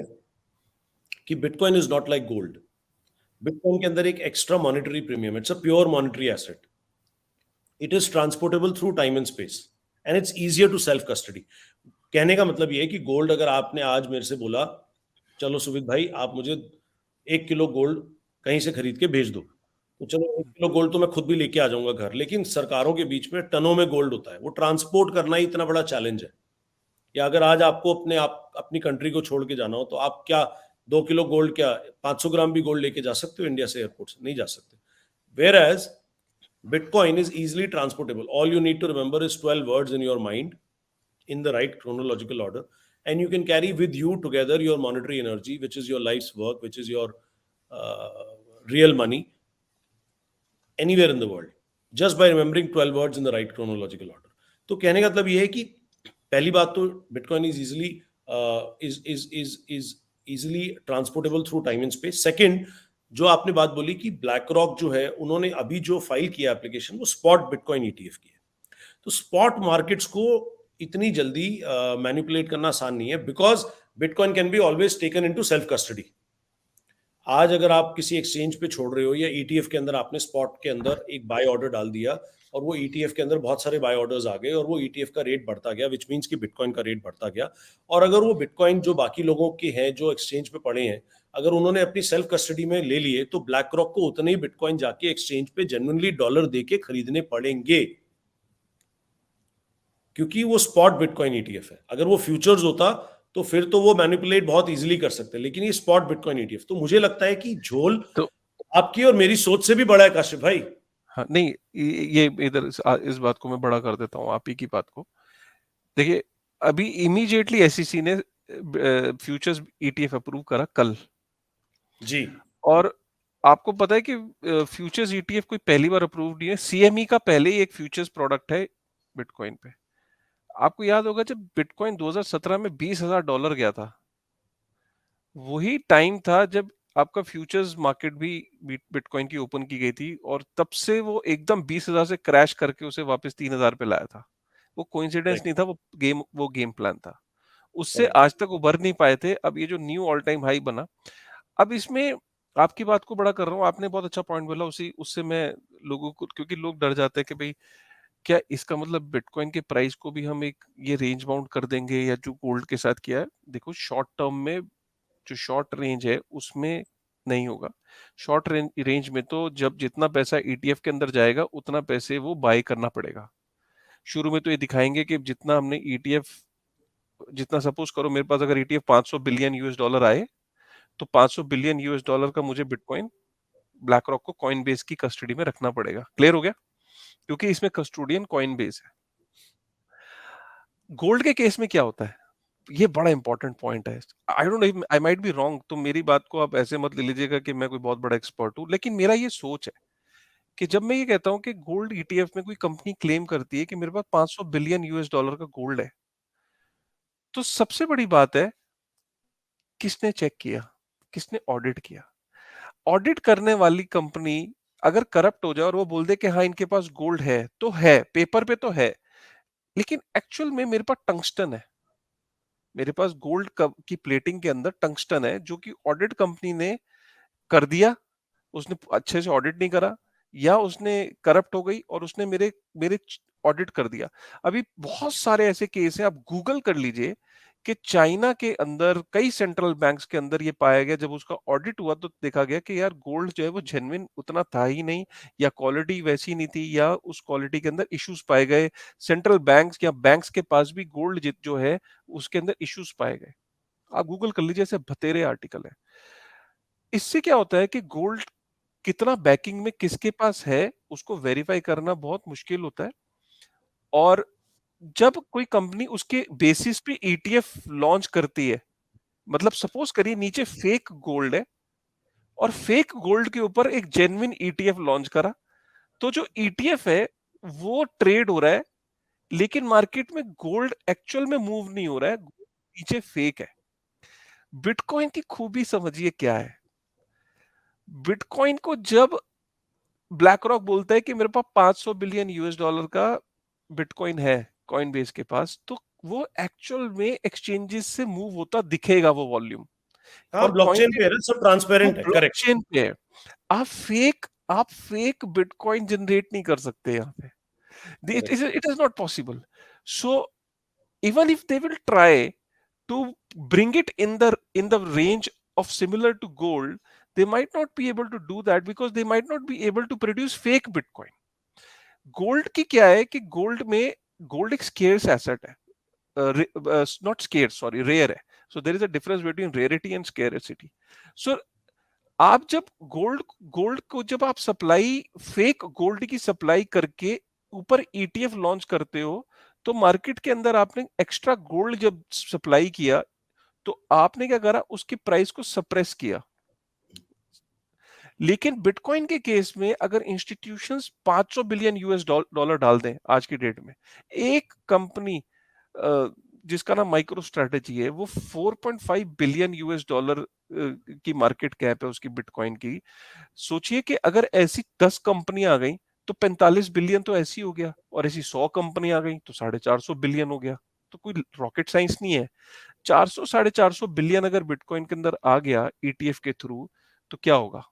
B: कि bitcoin is not like gold. Bitcoin के अंदर एक extra monetary premium, it's a pure monetary asset, it is transportable through time and space, and it's easier to self custody. कहने का मतलब ये है कि गोल्ड अगर आपने आज मेरे से बोला, चलो सुमित भाई आप मुझे 1 किलो गोल्ड कहीं से खरीद के भेज दो, तो चलो 1 किलो गोल्ड तो मैं खुद भी लेके आ जाऊंगा घर, लेकिन सरकारों के बीच में टनों में गोल्ड होता है, वो ट्रांसपोर्ट करना ही इतना बड़ा चैलेंज है। या अगर आज आपको आप अपनी कंट्री को छोड़ के जाना हो, तो आप क्या 2 किलो गोल्ड, क्या 500 ग्राम भी गोल्ड लेके जा सकते हो इंडिया से एयरपोर्ट से? नहीं जा सकते। Whereas Bitcoin is easily transportable. All you need to remember is 12 words in your mind in the right chronological order. And you can carry with you together your monetary energy, which is your life's work, which is your uh, real money, anywhere in the world, just by remembering 12 words in the right chronological order. तो कहने का मतलब ये है कि पहली बात तो bitcoin is easily is easily transportable through time and space. Second, जो आपने बात बोली कि ब्लैक रॉक जो है, उन्होंने अभी जो फाइल किया एप्लीकेशन, वो स्पॉट बिटकॉइन ईटीएफ की है। तो स्पॉट मार्केट्स को इतनी जल्दी मैनिपुलेट करना आसान नहीं है, because bitcoin can be always taken into self custody. आज अगर आप किसी एक्सचेंज पे छोड़ रहे हो, या ईटीएफ के अंदर आपने स्पॉट के अंदर एक बाय ऑर्डर डाल दिया, और वो ईटीएफ के अंदर बहुत सारे बाय ऑर्डर्स आ गए, और वो ईटीएफ का रेट बढ़ता गया, विच मीन्स कि बिटकॉइन का रेट बढ़ता गया। और अगर वो बिटकॉइन जो बाकी लोगों के हैं जो एक्सचेंज पे पड़े हैं, अगर उन्होंने अपनी सेल्फ कस्टडी में ले लिए, तो ब्लैक रॉक को उतने ही बिटकॉइन जाके एक्सचेंज पे जेन्युइनली डॉलर देके खरीदने पड़ेंगे, क्योंकि वो स्पॉट बिटकॉइन ईटीएफ है। अगर वो फ्यूचर्स होता तो फिर तो वो मैनिपुलेट बहुत इजीली कर सकते हैं, लेकिन ये स्पॉट बिटकॉइन ईटीएफ, तो मुझे लगता है कि झोल
A: तो
B: आपकी और मेरी सोच से भी बड़ा है काशिफ भाई।
A: हाँ, नहीं, ये इधर इस बात को मैं बड़ा कर देता हूँ आप ही की बात को। देखिए, अभी इमीडिएटली एसईसी ने फ्यूचर्स ईटीएफ अप्रूव करा कल।
B: जी।
A: और आपको पता है कि फ्यूचर्स ईटीएफ कोई पहली बार अप्रूव नहीं है, सीएमई का पहले ही एक फ्यूचर्स प्रोडक्ट है बिटकॉइन पे। आपको याद होगा जब बिटकॉइन 2017 में $20,000 गया था, वही टाइम था जब आपका फ्यूचर्स मार्केट भी बिटकॉइन की ओपन की गई थी, और तब से वो एकदम 20,000 से क्रैश करके उसे वापस 3,000 पे लाया था। वो कोइंसिडेंस
B: करेक्ट।
A: नहीं था, वो गेम प्लान था। उससे
B: करेक्ट।
A: आज तक उभर नहीं पाए थे। अब ये जो न्यू ऑल टाइम हाई बना, अब इसमें आपकी बात को बड़ा कर रहा हूँ, आपने बहुत अच्छा पॉइंट बोला, उसी उससे मैं लोगों को, क्योंकि लोग डर जाते हैं कि भाई क्या इसका मतलब बिटकॉइन के प्राइस को भी हम एक ये रेंज बाउंड कर देंगे, या जो गोल्ड के साथ किया है। देखो, शॉर्ट टर्म में जो शॉर्ट रेंज है उसमें नहीं होगा। शॉर्ट रेंज में तो जब जितना पैसा ईटीएफ के अंदर जाएगा उतना पैसे वो बाय करना पड़ेगा। शुरू में तो ये दिखाएंगे कि जितना हमने ईटीएफ, जितना सपोज करो मेरे पास अगर ईटीएफ 500 बिलियन यूएस डॉलर आए, तो 500 बिलियन यूएस डॉलर का मुझे बिटकॉइन ब्लैक रॉक को कॉइन बेस की कस्टडी में रखना पड़ेगा। क्लियर हो गया? क्योंकि इसमें कस्टोडियन कॉइन बेस है। गोल्ड के केस में क्या होता है, ये बड़ा इंपॉर्टेंट पॉइंट है। I don't know, I might be wrong, तो मेरी बात को आप ऐसे मत ले लीजिएगा कि मैं कोई बहुत बड़ा एक्सपर्ट हूं, लेकिन मेरा ये सोच है कि जब मैं ये कहता हूं कि गोल्ड ईटीएफ में कोई कंपनी क्लेम करती है कि मेरे पास 500 बिलियन यूएस डॉलर का गोल्ड है, तो सबसे बड़ी बात है किसने चेक किया, किसने ऑडिट किया। ऑडिट करने वाली कंपनी अगर करप्ट हो जाए और वो बोल दे कि हाँ इनके पास गोल्ड है, तो है, पेपर पे तो है, लेकिन एक्चुअल में मेरे पास टंगस्टन है, मेरे पास गोल्ड की प्लेटिंग के अंदर टंगस्टन है, जो कि ऑडिट कंपनी ने कर दिया, उसने अच्छे से ऑडिट नहीं करा, या उसने करप्ट हो गई और उसने मेरे मेरे ऑडिट कर दिया। अभी बहुत सारे ऐसे केस हैं, आप गूगल कर लीजिए कि चाइना के अंदर कई सेंट्रल बैंक्स के अंदर ये पाया गया, जब उसका ऑडिट हुआ तो देखा गया कि यार गोल्ड जो है वो जेन्युइन उतना था ही नहीं, या क्वालिटी वैसी नहीं थी, या उस क्वालिटी के अंदर इश्यूज पाए गए। सेंट्रल बैंक्स या बैंक्स के पास भी गोल्ड जो है उसके अंदर इश्यूज पाए गए। आप गूगल कर लीजिए, ऐसे बतेरे आर्टिकल है। इससे क्या होता है कि गोल्ड कितना बैकिंग में किसके पास है उसको वेरीफाई करना बहुत मुश्किल होता है। और जब कोई कंपनी उसके बेसिस पे ईटीएफ लॉन्च करती है, मतलब सपोज करिए नीचे फेक गोल्ड है और फेक गोल्ड के ऊपर एक जेन्युइन ईटीएफ लॉन्च करा, तो जो ईटीएफ है वो ट्रेड हो रहा है, लेकिन मार्केट में गोल्ड एक्चुअल में मूव नहीं हो रहा है, नीचे फेक है। बिटकॉइन की खूबी समझिए क्या है। बिटकॉइन को जब ब्लैक रॉक बोलता है कि मेरे पास 500 बिलियन यूएस डॉलर का बिटकॉइन है कॉइन बेस के पास, तो वो एक्चुअल में एक्सचेंजेस से मूव होता दिखेगा वो वॉल्यूम।
B: हाँ,
A: और कॉइन
B: ब्लॉकचेन
A: के
B: पे है ना, सब
A: वो
B: ट्रांसपेरेंट है, करेक्ट।
A: ब्लॉकचेन पे है। आप फेक बिटकॉइन जनरेट नहीं कर सकते यहाँ पे।
B: Correct.
A: It is not possible. So even if they will try to bring it in the range of similar to gold, they might not be able to do that because they might not be able to produce fake Bitcoin. Gold की क्या है कि gold एक scarce asset है, not scarce, sorry, rare है. So there is a difference between rarity and scarcity. So आप जब gold gold को जब आप सप्लाई फेक गोल्ड की सप्लाई करके ऊपर ईटीएफ लॉन्च करते हो, तो मार्केट के अंदर आपने एक्स्ट्रा गोल्ड जब सप्लाई किया, तो आपने क्या करा, उसकी प्राइस को सप्रेस किया. लेकिन बिटकॉइन के केस में अगर इंस्टीट्यूशंस 500 बिलियन यूएस डॉलर डाल दें आज की डेट में, एक कंपनी जिसका नाम माइक्रो स्ट्रेटेजी है, वो 4.5 बिलियन यूएस डॉलर की मार्केट कैप है उसकी बिटकॉइन की. सोचिए कि अगर ऐसी 10 कंपनी आ गई तो 45 बिलियन तो ऐसी हो गया, और ऐसी 100 कंपनी आ गई तो 450 बिलियन हो गया. तो कोई रॉकेट साइंस नहीं है. 400 450 बिलियन अगर बिटकॉइन के अंदर आ गया ईटीएफ के थ्रू, तो क्या होगा.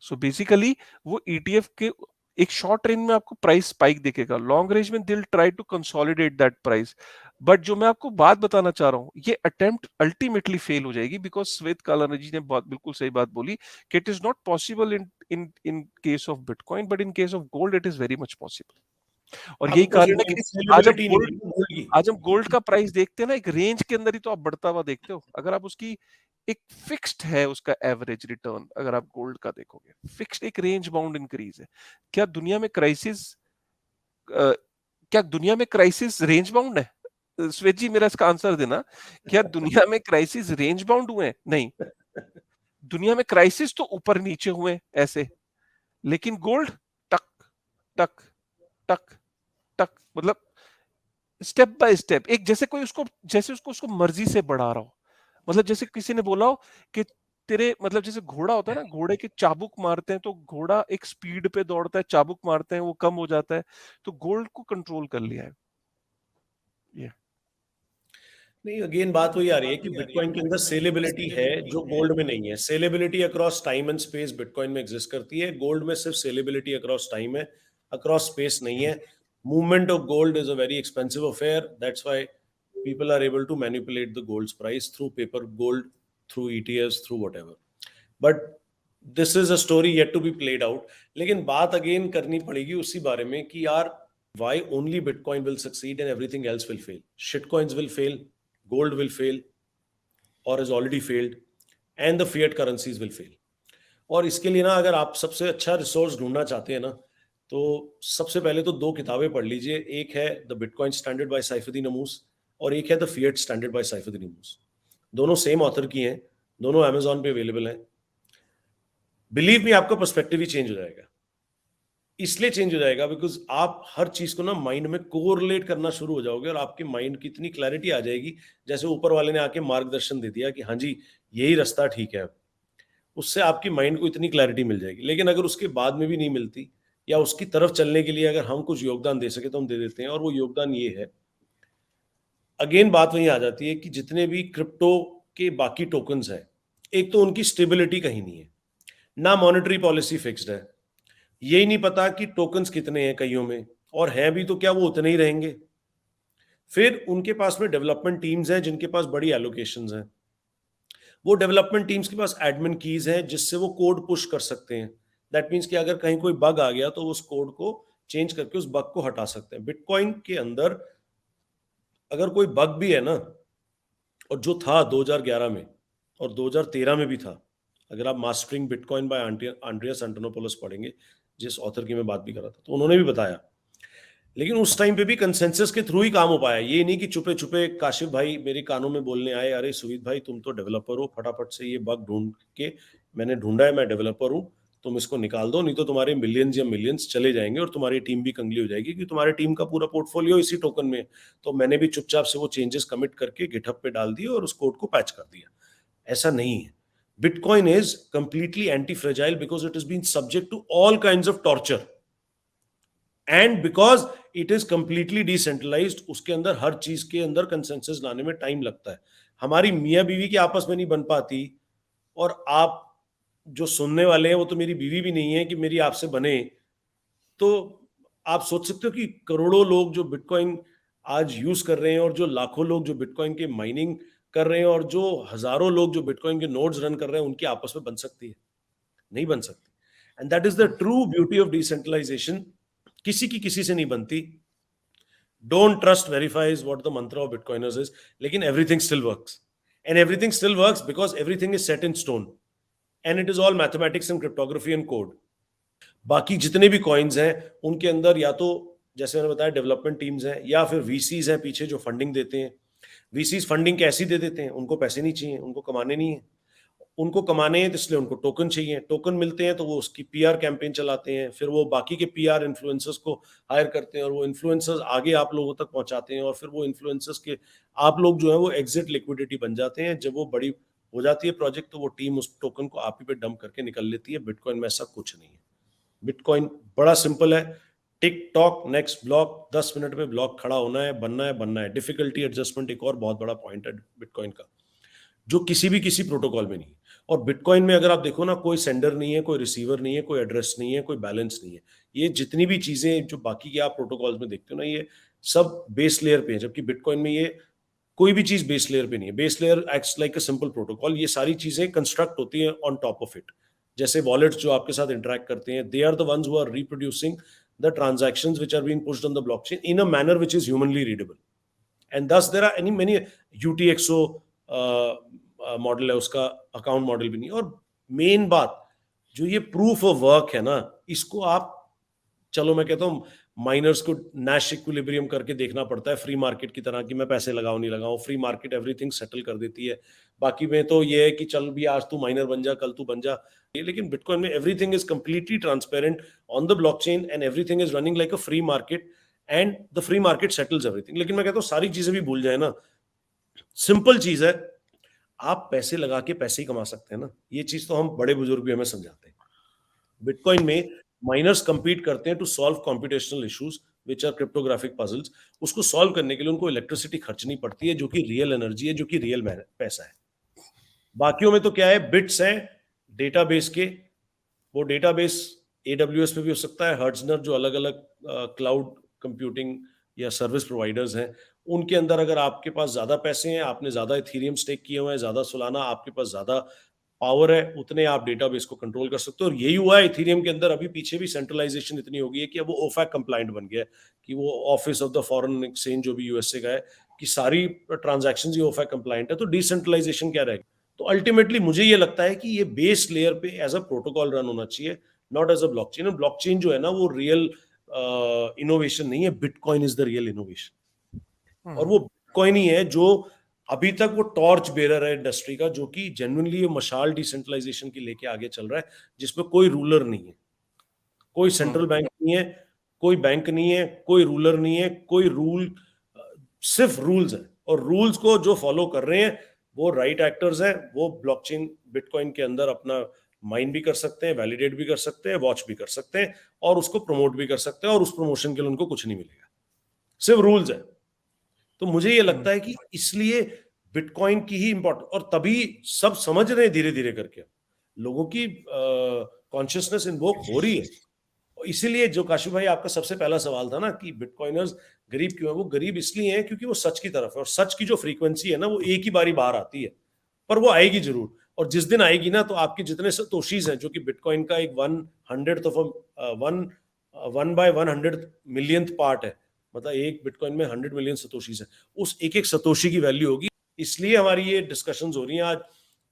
A: सो बेसिकली वो ईटीएफ के एक शॉर्ट रेंज में आपको प्राइस स्पाइक दिखेगा, लॉन्ग रेंज में will try to consolidate that price. But जो मैं आपको बात बताना चाह रहा हूं, ये अटेम्प्ट अल्टीमेटली फेल हो जाएगी, बिकॉज श्वेत कालानी ने बहुत बिल्कुल सही बात बोली कि it is not possible in in in case of bitcoin, but in case of gold it is very much possible. और यही
B: आपको
A: कारण है कि
B: सेलेबिलिटी नहीं मिली गोल्ड की।
A: आज हम गोल्ड का प्राइस देखते हैं ना, एक रेंज के अंदर ही तो आप बढ़ता हुआ देखते हो. अगर आप उसकी एक फिक्स्ड है उसका एवरेज रिटर्न, अगर आप गोल्ड का देखोगे फिक्स्ड एक रेंज बाउंड इंक्रीज है. क्या दुनिया में क्राइसिस क्या दुनिया में क्राइसिस रेंज बाउंड है? श्वेत जी मेरा इसका आंसर देना. क्या दुनिया में क्राइसिस रेंज बाउंड हुए हैं? नहीं. दुनिया में क्राइसिस तो ऊपर नीचे हुए हैं ऐसे, लेकिन गोल्ड टक टक टक टक, मतलब स्टेप बाय स्टेप, एक जैसे कोई उसको जैसे उसको उसको मर्जी से बढ़ा रहा हो. मतलब जैसे किसी ने बोला हो कि तेरे, मतलब जैसे घोड़ा होता है ना, घोड़े के चाबुक मारते हैं तो घोड़ा एक स्पीड पे दौड़ता है, चाबुक मारते हैं वो कम हो जाता है. तो गोल्ड को कंट्रोल कर लिया है ये.
B: नहीं, अगेन बात वही आ रही है कि बिटकॉइन के अंदर सेलेबिलिटी है जो गोल्ड में नहीं है। Saleability across time and space Bitcoin में एग्जिस्ट करती है, गोल्ड में सिर्फ सेलेबिलिटी अक्रॉस टाइम है, अक्रॉस स्पेस नहीं है। Movement of gold is a very expensive affair, that's why people are able to manipulate the gold's price through paper gold, through ETFs, through whatever. But this is a story yet to be played out. लेकिन बात again करनी पड़ेगी उसी बारे में कि यार why only Bitcoin will succeed and everything else will fail. Shitcoins will fail, gold will fail or has already failed, and the fiat currencies will fail. और इसके लिए ना अगर आप सबसे अच्छा रिसोर्स ढूंढना चाहते हैं ना, तो सबसे पहले तो दो किताबें पढ़ लीजिए. एक है the Bitcoin standard by Saifedean Ammous और एक है the fiat standard by Saifedean Ammous. दोनों सेम ऑथर की हैं, दोनों अमेजॉन पे अवेलेबल हैं. बिलीव मी, आपका पर्सपेक्टिव ही चेंज हो जाएगा. इसलिए चेंज हो जाएगा बिकॉज आप हर चीज को ना माइंड में कोरिलेट करना शुरू हो जाओगे और आपके माइंड की इतनी क्लैरिटी आ जाएगी, जैसे ऊपर वाले ने आके मार्गदर्शन दे दिया कि हाँ जी यही रास्ता ठीक है. उससे आपकी माइंड को इतनी क्लैरिटी मिल जाएगी. लेकिन अगर उसके बाद में भी नहीं मिलती या उसकी तरफ चलने के लिए अगर हम कुछ योगदान दे सके तो हम दे देते हैं, और वो योगदान ये है. अगेन बात वहीं आ जाती है कि जितने भी क्रिप्टो के बाकी टोकन्स हैं, एक तो उनकी स्टेबिलिटी कहीं नहीं है, ना मॉनेटरी पॉलिसी फिक्स्ड है, यही नहीं पता कि टोकन्स कितने हैं कईयों में, और हैं भी तो क्या वो उतने ही रहेंगे. फिर उनके पास में डेवलपमेंट टीम्स हैं जिनके पास बड़ी एलोकेशंस हैं. वो डेवलपमेंट टीम्स के पास एडमिन कीज हैं जिससे वो कोड पुश कर सकते हैं. दैट मीन्स कि अगर कहीं कोई बग आ गया तो उस कोड को चेंज करके उस बग को हटा सकते हैं. बिटकॉइन के अंदर अगर कोई बग भी है ना, और जो था 2011 में और 2013 में भी था, अगर आप मास्टरिंग बिटकॉइन बाय आंड्रियास एंटोनोपोलोस पढ़ेंगे, जिस ऑथर की मैं बात भी कर रहा था, तो उन्होंने भी बताया. लेकिन उस टाइम पे भी कंसेंसस के थ्रू ही काम हो पाया. ये नहीं कि छुपे छुपे काशिफ भाई मेरे कानों में बोलने आए, अरे सुविध भाई तुम तो डेवलपर हो, फटाफट से ये बग ढूंढ के, मैंने ढूंढा है, मैं डेवलपर हूं, तुम इसको निकाल दो, नहीं तो तुम्हारे मिलियंस या मिलियंस चले जाएंगे और तुम्हारी टीम भी कंगली हो जाएगी, क्योंकि तुम्हारी टीम का पूरा पोर्टफोलियो इसी टोकन में. तो मैंने भी चुपचाप से वो चेंजेस कमिट करके गिटहब पे डाल दिए और उस कोड को पैच कर दिया. ऐसा नहीं है. Bitcoin is completely anti fragile because it is been subject to all kinds of torture, and because it is completely decentralised. उसके अंदर हर चीज के अंदर कंसेंसस लाने में टाइम लगता है. हमारी मियाँ बीवी की आपस में नहीं बन पाती, और आप जो सुनने वाले हैं वो तो मेरी बीवी भी नहीं है कि मेरी आपसे बने, तो आप सोच सकते हो कि करोड़ों लोग जो बिटकॉइन आज यूज कर रहे हैं, और जो लाखों लोग जो बिटकॉइन के माइनिंग कर रहे हैं, और जो हजारों लोग जो बिटकॉइन के नोड्स रन कर रहे हैं, उनकी आपस में बन सकती है? नहीं बन सकती। And that is the true beauty of decentralisation. किसी की किसी से नहीं बनती। Don't trust verify is what the mantra of bitcoiners is. लेकिन everything still works, and everything still works because everything is set in stone, and it is all mathematics and cryptography and code. बाकी जितने भी coins हैं उनके अंदर या तो, जैसे मैंने बताया, डेवलपमेंट टीम्स हैं, या फिर वीसीज हैं पीछे जो फंडिंग देते हैं। वीसीज फंडिंग कैसी दे देते हैं? उनको पैसे नहीं चाहिए, उनको कमाने नहीं है। उनको कमाने हैं तो इसलिए उनको टोकन चाहिए। टोकन मिलते हैं तो वो उसकी पीआर कैंपेन चलाते हैं, फिर वो बाकी के पीआर इन्फ्लुएंसर्स को हायर करते हैं, और वो इन्फ्लुएंसर्स आगे आप लोगों तक पहुंचाते हैं, और फिर वो इन्फ्लुएंसर्स के आप लोग जो है वो एग्जिट लिक्विडिटी बन जाते हैं। जब वो बड़ी हो जाती है प्रोजेक्ट, तो वो टीम उस टोकन को आप ही पे डंप करके निकल लेती है। बिटकॉइन में ऐसा कुछ नहीं है। बिटकॉइन बड़ा सिंपल है। Tick tock next block, 10 minute में ब्लॉक खड़ा होना है, बनना है, बनना है। डिफिकल्टी एडजस्टमेंट एक और बहुत बड़ा पॉइंट है बिटकॉइन का, जो किसी प्रोटोकॉल में नहीं है। और बिटकॉइन में अगर आप देखो ना, कोई सेंडर नहीं है, कोई रिसीवर नहीं है, कोई एड्रेस नहीं है, कोई बैलेंस नहीं है। ये जितनी भी चीजें जो बाकी के आप प्रोटोकॉल्स में देखते हो ना, ये सब बेस लेयर पे है, जबकि बिटकॉइन में ये कोई भी चीज बेस लेयर पे नहीं है। Base layer acts like a simple protocol. ये सारी चीजें कंस्ट्रक्ट होती हैं ऑन टॉप ऑफ इट। जैसे वॉलेट्स जो आपके साथ इंटरेक्ट करते हैं, they are the ones who are reproducing the transactions which are being pushed on the blockchain in a manner which is humanly readable. And thus there are any many UTXO model है, उसका account model भी नहीं। और main बात, जो ये proof of work है ना, इसको आप, चलो मैं कहता हूँ, माइनर्स को नैश इक्विलिब्रियम करके देखना पड़ता है, फ्री मार्केट की तरह, कि मैं पैसे लगाऊं नहीं लगाऊं। फ्री मार्केट एवरीथिंग सेटल कर देती है। बाकी में तो ये है कि चल भी, आज तू माइनर बन जा, कल तू बन जा। लेकिन बिटकॉइन में everything is completely transparent on the blockchain, and everything is running like a free market, and the free market settles everything. लेकिन मैं कहता हूँ सारी चीजें भी भूल जाए ना, सिंपल चीज है, आप पैसे लगा के पैसे ही कमा सकते हैं ना। ये चीज तो हम बड़े बुजुर्ग भी हमें समझाते हैं। बिटकॉइन में माइनर्स compete करते हैं to solve computational issues which are cryptographic puzzles. उसको सॉल्व करने के लिए उनको इलेक्ट्रिसिटी खर्चनी पड़ती है, जो कि रियल एनर्जी है, जो कि रियल पैसा है। बाकियों में तो क्या है, बिट्स हैं डेटाबेस के। वो डेटाबेस AWS पे भी हो सकता है, हर्ट्जनर जो अलग अलग क्लाउड कंप्यूटिंग या सर्विस प्रोवाइडर्स हैं, उनके अंदर अगर आपके पास ज्यादा पैसे हैं, आपने ज्यादा इथेरियम स्टेक किए हुए हैं, ज्यादा सोलाना, आपके पास ज्यादा पावर है, उतने आप डेटाबेस को कंट्रोल कर सकते हो। और यही हुआ है इथेरियम के अंदर। अभी पीछे भी सेंट्रलाइजेशन इतनी हो गई है कि अब वो ओफैक कंप्लाइंट बन गया है, कि वो office of the foreign exchange जो भी यूएसए का है, कि सारी ट्रांजैक्शन ही ओफैक कंप्लाइंट है। तो डिसेंट्रलाइजेशन क्या रहेगा? तो अल्टीमेटली मुझे ये लगता है कि ये बेस लेयर पे एज अ प्रोटोकॉल रन होना चाहिए, not as a blockchain. Blockchain जो है ना, वो रियल इनोवेशन नहीं है। Bitcoin is the real innovation. और वो बिटकॉइन ही है जो अभी तक वो टॉर्च बेरर है इंडस्ट्री का, जो कि जेन्युइनली ये मशाल डिसेंट्रलाइजेशन की लेके आगे चल रहा है, जिसमें कोई रूलर नहीं है, कोई सेंट्रल बैंक नहीं है, कोई बैंक नहीं है, कोई रूलर नहीं है, कोई रूल, सिर्फ रूल्स है। और रूल्स को जो फॉलो कर रहे हैं वो राइट एक्टर्स हैं। वो ब्लॉकचेन बिटकॉइन के अंदर अपना माइन भी कर सकते हैं, वैलिडेट भी कर सकते हैं, वॉच भी कर सकते हैं, और उसको प्रमोट भी कर सकते हैं, और उस प्रमोशन के लिए उनको कुछ नहीं मिलेगा, सिर्फ रूल्स है। तो मुझे ये लगता है कि इसलिए बिटकॉइन की ही इंपॉर्टेंट, और तभी सब समझ रहे हैं धीरे धीरे करके, लोगों की कॉन्शियसनेस इन्वोक हो रही है। इसीलिए जो काशी भाई आपका सबसे पहला सवाल था ना, कि बिटकॉइनर्स गरीब क्यों है, वो गरीब इसलिए हैं क्योंकि वो सच की तरफ है, और सच की जो फ्रीक्वेंसी है ना, वो एक ही बारी बाहर आती है, पर वो आएगी जरूर। और जिस दिन आएगी ना, तो आपके जितने सतोशीज हैं, जो कि बिटकॉइन का एक 1/100 ऑफ वन 1/100 मिलियंथ पार्ट है, मतलब एक बिटकॉइन में 100 मिलियन सतोशीज है, उस एक एक सतोशी की वैल्यू होगी। इसलिए हमारी ये डिस्कशंस हो रही हैं आज,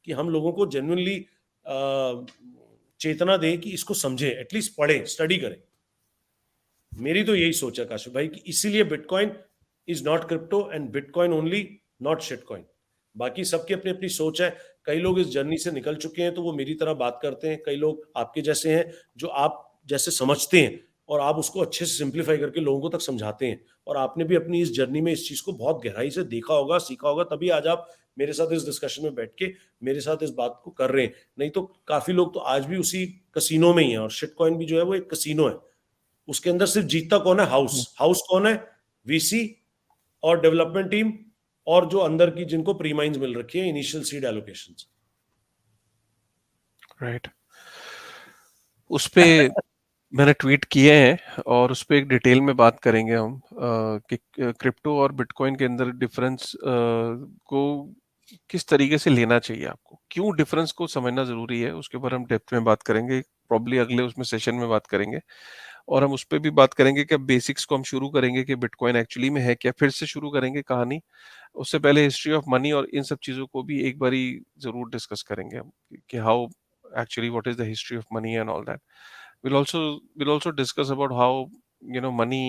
B: कि हम लोगों को जेन्युइनली चेतना दें कि इसको समझें, एटलीस्ट पढ़ें, स्टडी करें। मेरी तो यही सोच है काशिफ भाई, कि इसीलिए Bitcoin is not crypto, and Bitcoin only, not shitcoin. बाकी सबकी अपनी अपनी सोच है। कई लोग इस जर्नी से निकल चुके हैं, तो वो मेरी तरह बात करते हैं। कई लोग आपके जैसे हैं, जो आप जैसे समझते हैं, और आप उसको अच्छे से सिंप्लीफाई करके लोगों तक समझाते हैं। और आपने भी अपनी इस जर्नी में इस चीज को बहुत गहराई से देखा होगा, सीखा होगा, तभी आज आप मेरे साथ इस डिस्कशन में बैठ के मेरे साथ इस बात को कर रहे हैं। नहीं तो काफी लोग तो आज भी उसी कसीनो में ही है, और शिटकॉइन भी जो है वो एक कसीनो है। उसके अंदर सिर्फ जीतता कौन है? हाउस। हाउस कौन है? वीसी और डेवलपमेंट टीम और जो अंदर की जिनको प्री माइंस मिल रखी है, इनिशियल सीड एलोकेशंस।
A: राइट। उस पे मैंने ट्वीट किए हैं और उस पे एक डिटेल में बात करेंगे हम कि क्रिप्टो और बिटकॉइन के अंदर डिफरेंस को किस तरीके से लेना चाहिए आपको, क्यों डिफरेंस को समझना ज़रूरी है, उसके ऊपर हम डेप्थ में बात करेंगे। प्रॉब्ली अगले उसमें सेशन में बात करेंगे और हम उस पे भी बात करेंगे कि बेसिक्स को हम शुरू करेंगे कि बिटकॉइन एक्चुअली में है क्या, फिर से शुरू करेंगे कहानी। उससे पहले हिस्ट्री ऑफ मनी और इन सब चीज़ों को भी एक बारी ज़रूर डिस्कस करेंगे हम कि how actually what is the history of money and all that. We'll also discuss about how money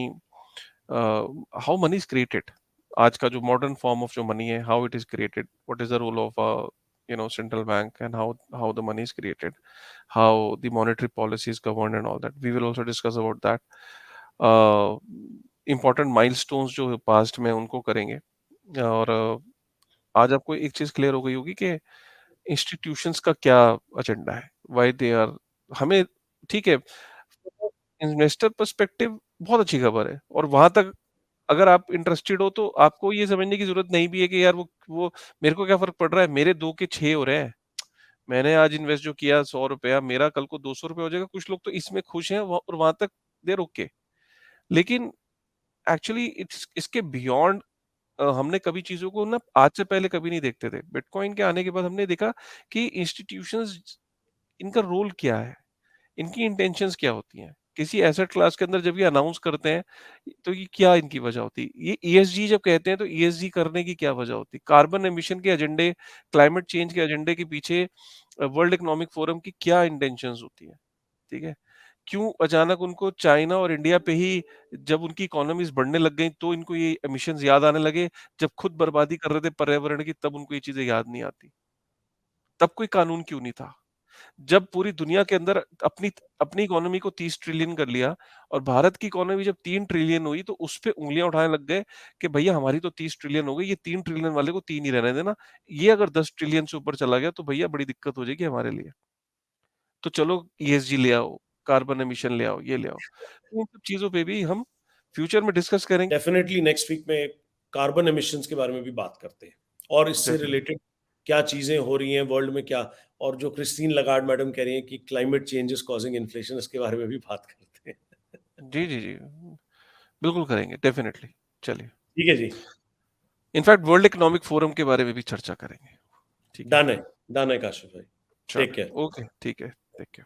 A: how money is created. आज का जो मॉडर्न फॉर्म ऑफ जो मनी है, how it is created, what is the role of central bank and how the money is created, how the monetary policy is governed and all that. We will also discuss about that. uh, Important milestones जो past में उनको करेंगे। और आज आपको एक चीज clear हो गई होगी कि इंस्टीट्यूशंस का क्या एजेंडा है, व्हाई दे आर हमें। ठीक है, इन्वेस्टर पर्सपेक्टिव बहुत अच्छी खबर है और वहां तक अगर आप इंटरेस्टेड हो तो आपको ये समझने की जरूरत नहीं भी है कि यार वो मेरे को क्या फर्क पड़ रहा है, मेरे 2 के 6 हो रहे हैं। मैंने आज इन्वेस्ट जो किया 100 रुपया, मेरा कल को 200 रुपया हो जाएगा। कुछ लोग तो इसमें खुश हैं और वहां तक देर ओके। लेकिन एक्चुअली इट्स इसके बियॉन्ड हमने कभी चीजों को ना आज से पहले कभी नहीं देखते थे। बिटकॉइन के आने के बाद हमने देखा कि इंस्टीट्यूशंस, इनका रोल क्या है, इनकी इंटेंशंस क्या होती हैं। किसी एसेट क्लास के अंदर जब ये अनाउंस करते हैं तो ये क्या इनकी वजह होती है। ये ईएसजी जब कहते हैं तो ईएसजी करने की क्या वजह होती है। कार्बन एमिशन के एजेंडे, क्लाइमेट चेंज के एजेंडे के पीछे वर्ल्ड इकोनॉमिक फोरम की क्या इंटेंशंस होती है। ठीक है, क्यों अचानक उनको चाइना और इंडिया पे ही जब उनकी इकोनॉमीज बढ़ने लग गई तो इनको ये एमिशंस याद आने लगे, जब खुद बर्बादी कर रहे थे पर्यावरण की तब उनको ये चीजें याद नहीं आती। तब कोई कानून क्यों नहीं था। जब पूरी दुनिया के अंदर अपनी अपनी इकोनॉमी को 30 ट्रिलियन कर लिया और भारत की इकोनॉमी जब 3 ट्रिलियन हुई तो उस पे उँगलियां उठाने लग गए कि भैया हमारी तो 30 ट्रिलियन हो गई, ये 3 ट्रिलियन वाले को 3 ही रहने देना। ये अगर 10 ट्रिलियन से ऊपर चला गया तो भैया बड़ी दिक्कत हो जाएगी हमारे लिए। तो चलो ईएसजी ले आओ, कार्बन एमिशन ले आओ, ये ले आओ। तो इन सब चीज़ों पे भी हम फ्यूचर में डिस्कस करेंगे।
B: डेफिनेटली नेक्स्ट वीक में कार्बन एमिशंस के बारे में भी बात करते हैं, और इससे
A: डेफिनेटली।
B: रिलेटेड क्या चीजें हो रही हैं वर्ल्ड में, क्या, और जो क्रिस्टीन लगार्ड मैडम कह रही हैं कि climate change is causing inflation, इसके बारे में भी बात करते हैं।
A: जी, जी, जी। बिल्कुल करेंगे, डेफिनेटली। चलिए।
B: ठीक है जी।
A: इनफैक्ट वर्ल्ड इकोनॉमिक फोरम के बारे में भी चर्चा करेंगे। ठीक है?
B: डन है, डन है काशिफ भाई। Take care.
A: चलो, ओके, ठीक है। Thank you.